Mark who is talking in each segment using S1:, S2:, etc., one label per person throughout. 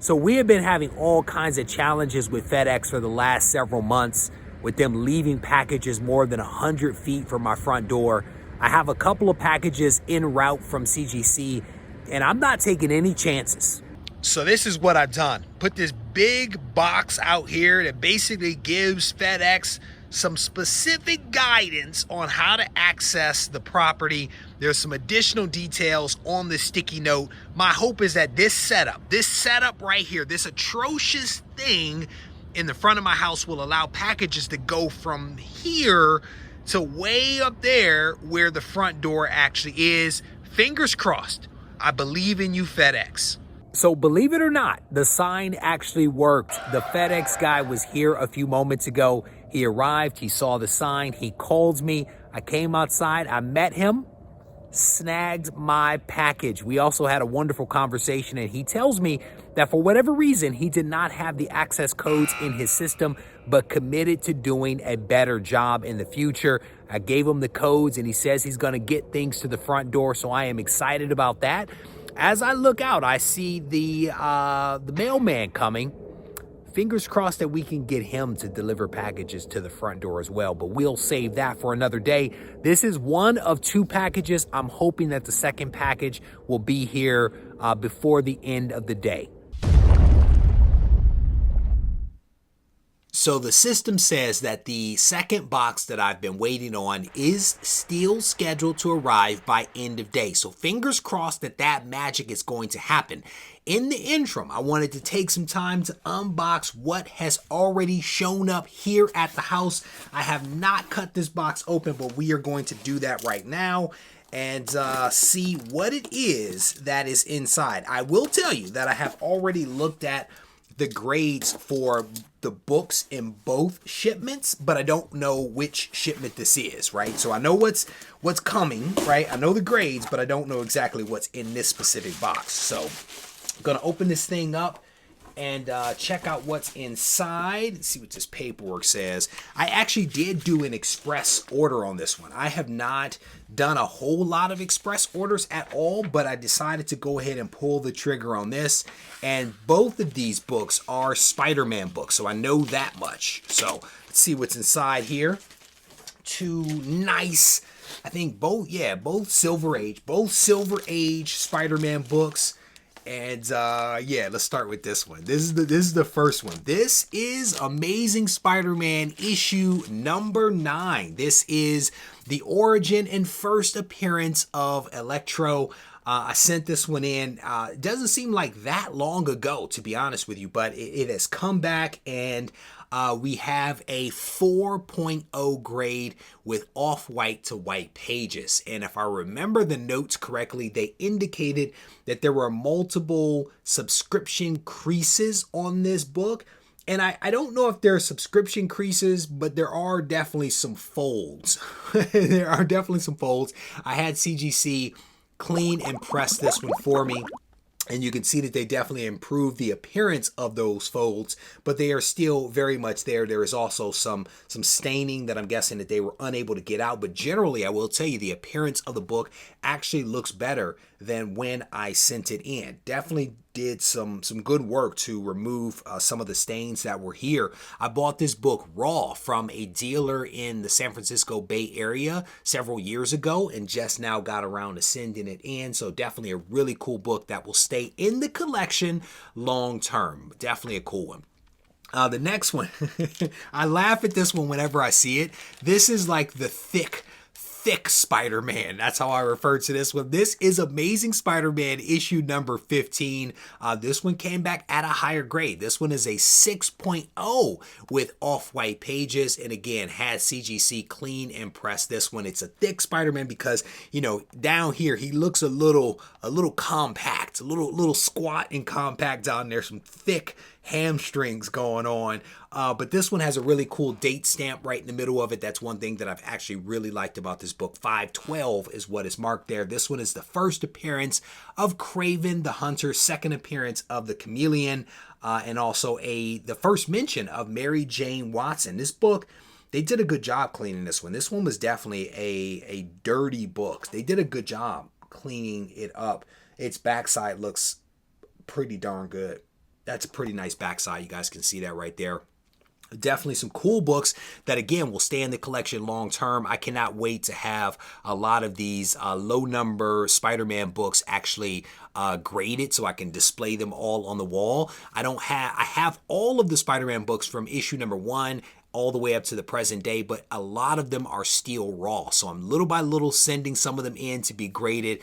S1: So we have been having all kinds of challenges with FedEx for the last several months, with them leaving packages more than 100 feet from my front door. I have a couple of packages en route from CGC, and I'm not taking any chances.
S2: So this is what I've done. Put this big box out here that basically gives FedEx some specific guidance on how to access the property. There's some additional details on the sticky note. My hope is that this setup right here, this atrocious thing in the front of my house will allow packages to go from here to way up there where the front door actually is. Fingers crossed. I believe in you, FedEx.
S1: So believe it or not, the sign actually worked. The FedEx guy was here a few moments ago. He arrived, he saw the sign, he called me. I came outside, I met him, snagged my package. We also had a wonderful conversation, and he tells me that for whatever reason, he did not have the access codes in his system, but committed to doing a better job in the future. I gave him the codes, and he says he's gonna get things to the front door, so I am excited about that. As I look out, I see the mailman coming. Fingers crossed that we can get him to deliver packages to the front door as well, but we'll save that for another day. This is one of 2 packages. I'm hoping that the second package will be here before the end of the day. So the system says that the second box that I've been waiting on is still scheduled to arrive by end of day. So fingers crossed that that magic is going to happen. In the interim, I wanted to take some time to unbox what has already shown up here at the house. I have not cut this box open, but we are going to do that right now and see what it is that is inside. I will tell you that I have already looked at the grades for the books in both shipments, but I don't know which shipment this is, right? So I know what's coming, right? I know the grades, but I don't know exactly what's in this specific box. So I'm gonna open this thing up and check out what's inside. Let's see what this paperwork says. I actually did do an express order on this one. I have not done a whole lot of express orders at all, but I decided to go ahead and pull the trigger on this. And both of these books are Spider-Man books, so I know that much. So let's see what's inside here. 2 nice, I think both Silver Age Spider-Man books. And yeah, let's start with this one. This is the first one. This is Amazing Spider-Man issue number 9. This is the origin and first appearance of Electro. I sent this one in. It doesn't seem like that long ago, to be honest with you, but it has come back, and we have a 4.0 grade with off-white to white pages. And if I remember the notes correctly, they indicated that there were multiple subscription creases on this book. And I don't know if there are subscription creases, but there are definitely some folds. There are definitely some folds. I had CGC clean and press this one for me, and you can see that they definitely improved the appearance of those folds, but they are still very much there. There is also some staining that I'm guessing that they were unable to get out, but generally I will tell you the appearance of the book actually looks better than when I sent it in. Definitely did some good work to remove some of the stains that were here. I bought this book raw from a dealer in the San Francisco Bay Area several years ago, and just now got around to sending it in. So definitely a really cool book that will stay in the collection long term. Definitely a cool one. The next one, I laugh at this one whenever I see it. This is like the thick Spider-Man. That's how I refer to this one. This is Amazing Spider-Man issue number 15. This one came back at a higher grade. This one is a 6.0 with off-white pages, and again had CGC clean and press this one. It's a thick Spider-Man because, you know, down here he looks a little compact, a little squat and compact down there. Some thick hamstrings going on, but this one has a really cool date stamp right in the middle of it. That's one thing that I've actually really liked about this book. 512 is what is marked there. This one is the first appearance of Kraven the Hunter, second appearance of the Chameleon, and also the first mention of Mary Jane Watson. This book, they did a good job cleaning this one. This one was definitely a dirty book. They did a good job cleaning it up. Its backside looks pretty darn good. That's a pretty nice backside. You guys can see that right there. Definitely some cool books that, again, will stay in the collection long term. I cannot wait to have a lot of these low number Spider-Man books actually graded so I can display them all on the wall. I have all of the Spider-Man books from issue number 1 all the way up to the present day, but a lot of them are still raw. So I'm little by little sending some of them in to be graded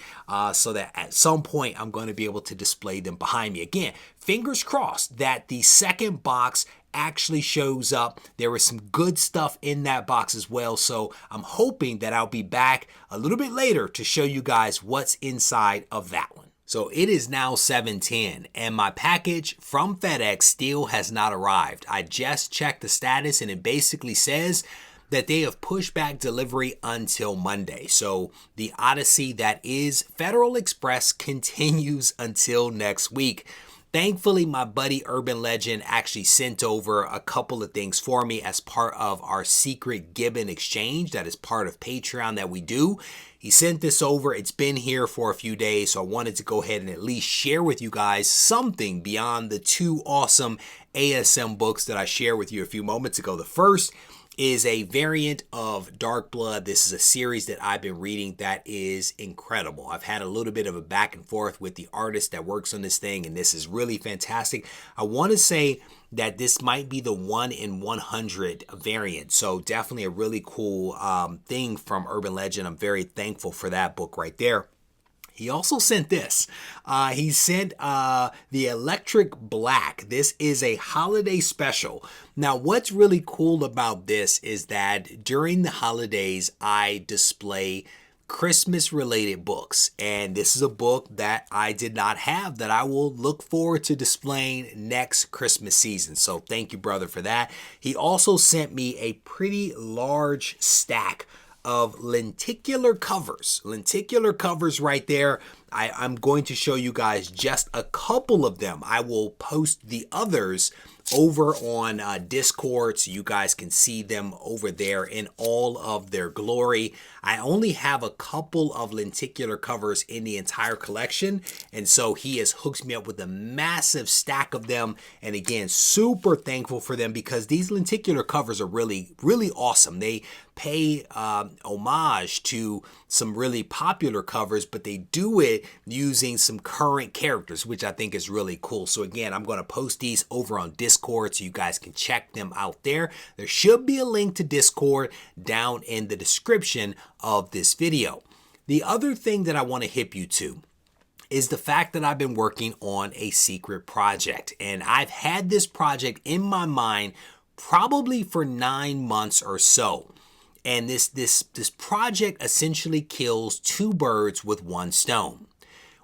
S1: so that at some point I'm going to be able to display them behind me. Again, fingers crossed that the second box actually shows up. There was some good stuff in that box as well, so I'm hoping that I'll be back a little bit later to show you guys what's inside of that one. So it is now 7:10 and my package from FedEx still has not arrived. I just checked the status and it basically says that they have pushed back delivery until Monday. So the odyssey that is Federal Express continues until next week. Thankfully, my buddy Urban Legend actually sent over a couple of things for me as part of our secret Gibbon exchange that is part of Patreon that we do. He sent this over. It's been here for a few days, so I wanted to go ahead and at least share with you guys something beyond the 2 awesome ASM books that I shared with you a few moments ago. The first is a variant of Dark Blood. This is a series that I've been reading that is incredible. I've had a little bit of a back and forth with the artist that works on this thing, and this is really fantastic. I want to say that this might be the 1 in 100 variant, so definitely a really cool thing from Urban Legend. I'm very thankful for that book right there. He also sent this. He sent the Electric Black. This is a holiday special. Now, what's really cool about this is that during the holidays, I display Christmas-related books. And this is a book that I did not have that I will look forward to displaying next Christmas season. So thank you, brother, for that. He also sent me a pretty large stack of lenticular covers. Lenticular covers right there. I'm going to show you guys just a couple of them. I will post the others over on Discord so you guys can see them over there in all of their glory. I only have a couple of lenticular covers in the entire collection, and so he has hooked me up with a massive stack of them. And again, super thankful for them because these lenticular covers are really, really awesome. They pay homage to some really popular covers, but they do it using some current characters, which I think is really cool. So again, I'm going to post these over on Discord so you guys can check them out there. There should be a link to Discord down in the description of this video. The other thing that I want to hip you to is the fact that I've been working on a secret project, and I've had this project in my mind probably for 9 months or so. And this project essentially kills 2 birds with 1 stone.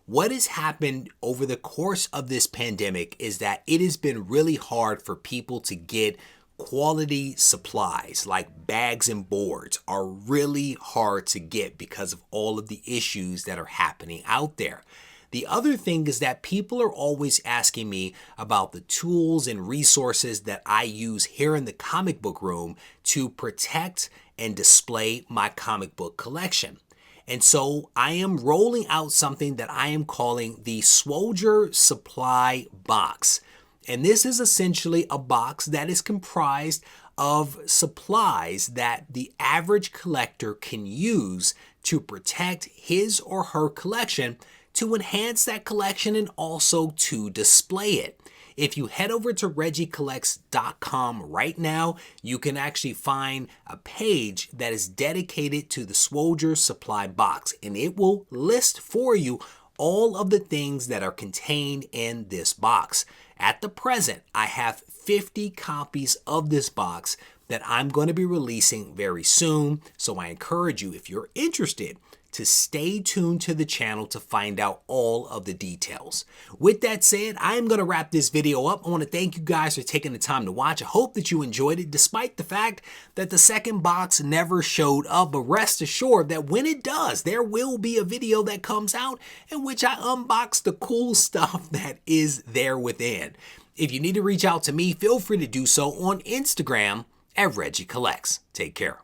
S1: What has happened over the course of this pandemic is that it has been really hard for people to get quality supplies, like bags and boards are really hard to get because of all of the issues that are happening out there. The other thing is that people are always asking me about the tools and resources that I use here in the comic book room to protect and display my comic book collection. And so I am rolling out something that I am calling the Swoldier Supply Box. And this is essentially a box that is comprised of supplies that the average collector can use to protect his or her collection, to enhance that collection, and also to display it. If you head over to regiecollects.com right now, you can actually find a page that is dedicated to the Swoldier Supply Box, and it will list for you all of the things that are contained in this box. At the present, I have 50 copies of this box that I'm going to be releasing very soon, so I encourage you, if you're interested, to stay tuned to the channel to find out all of the details. With that said, I am going to wrap this video up. I want to thank you guys for taking the time to watch. I hope that you enjoyed it, despite the fact that the second box never showed up. But rest assured that when it does, there will be a video that comes out in which I unbox the cool stuff that is there within. If you need to reach out to me, feel free to do so on Instagram at Regie Collects. Take care.